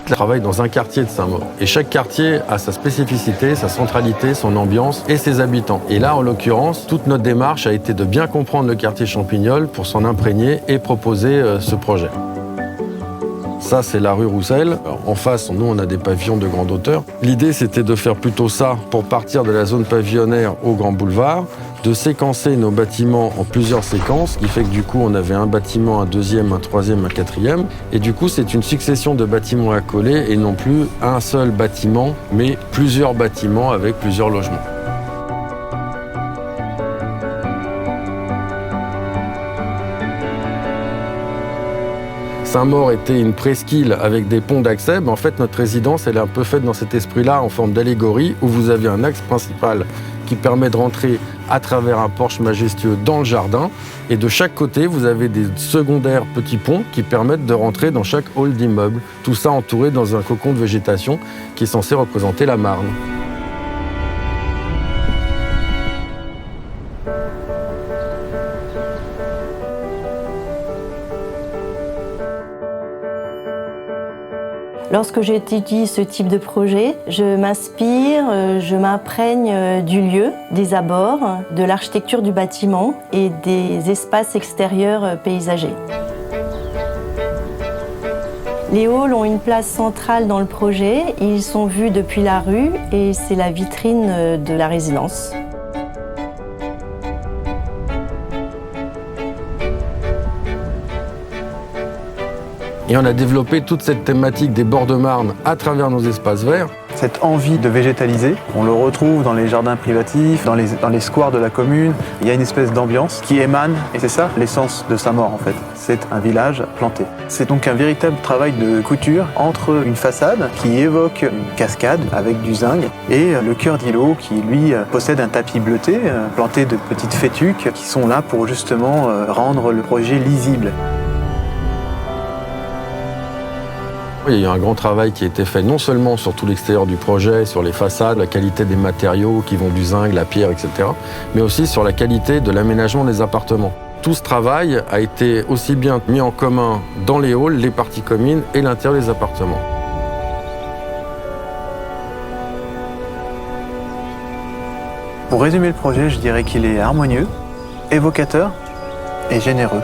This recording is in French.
l'architecte travaille dans un quartier de Saint-Maur. Et chaque quartier a sa spécificité, sa centralité, son ambiance et ses habitants. Et là, en l'occurrence, toute notre démarche a été de bien comprendre le quartier Champignol pour s'en imprégner et proposer ce projet. Ça, c'est la rue Roussel. Alors, en face, nous, on a des pavillons de grande hauteur. L'idée, c'était de faire plutôt ça pour partir de la zone pavillonnaire au Grand Boulevard, de séquencer nos bâtiments en plusieurs séquences, ce qui fait que du coup, on avait un bâtiment, un deuxième, un troisième, un quatrième. Et du coup, c'est une succession de bâtiments accolés et non plus un seul bâtiment, mais plusieurs bâtiments avec plusieurs logements. Saint-Maur était une presqu'île avec des ponts d'accès. En fait, notre résidence, elle est un peu faite dans cet esprit-là, en forme d'allégorie, où vous avez un axe principal qui permet de rentrer à travers un porche majestueux dans le jardin. Et de chaque côté, vous avez des secondaires petits ponts qui permettent de rentrer dans chaque hall d'immeuble. Tout ça entouré dans un cocon de végétation qui est censé représenter la Marne. Lorsque j'étudie ce type de projet, je m'inspire, je m'imprègne du lieu, des abords, de l'architecture du bâtiment et des espaces extérieurs paysagers. Les halls ont une place centrale dans le projet, ils sont vus depuis la rue et c'est la vitrine de la résidence. Et on a développé toute cette thématique des bords de Marne à travers nos espaces verts. Cette envie de végétaliser, on le retrouve dans les jardins privatifs, dans les squares de la commune. Il y a une espèce d'ambiance qui émane, et c'est ça l'essence de Saint-Maur en fait. C'est un village planté. C'est donc un véritable travail de couture entre une façade qui évoque une cascade avec du zinc et le cœur d'îlot qui lui possède un tapis bleuté planté de petites fétuques qui sont là pour justement rendre le projet lisible. Il y a eu un grand travail qui a été fait non seulement sur tout l'extérieur du projet, sur les façades, la qualité des matériaux qui vont du zinc, la pierre, etc., mais aussi sur la qualité de l'aménagement des appartements. Tout ce travail a été aussi bien mis en commun dans les halls, les parties communes et l'intérieur des appartements. Pour résumer le projet, je dirais qu'il est harmonieux, évocateur et généreux.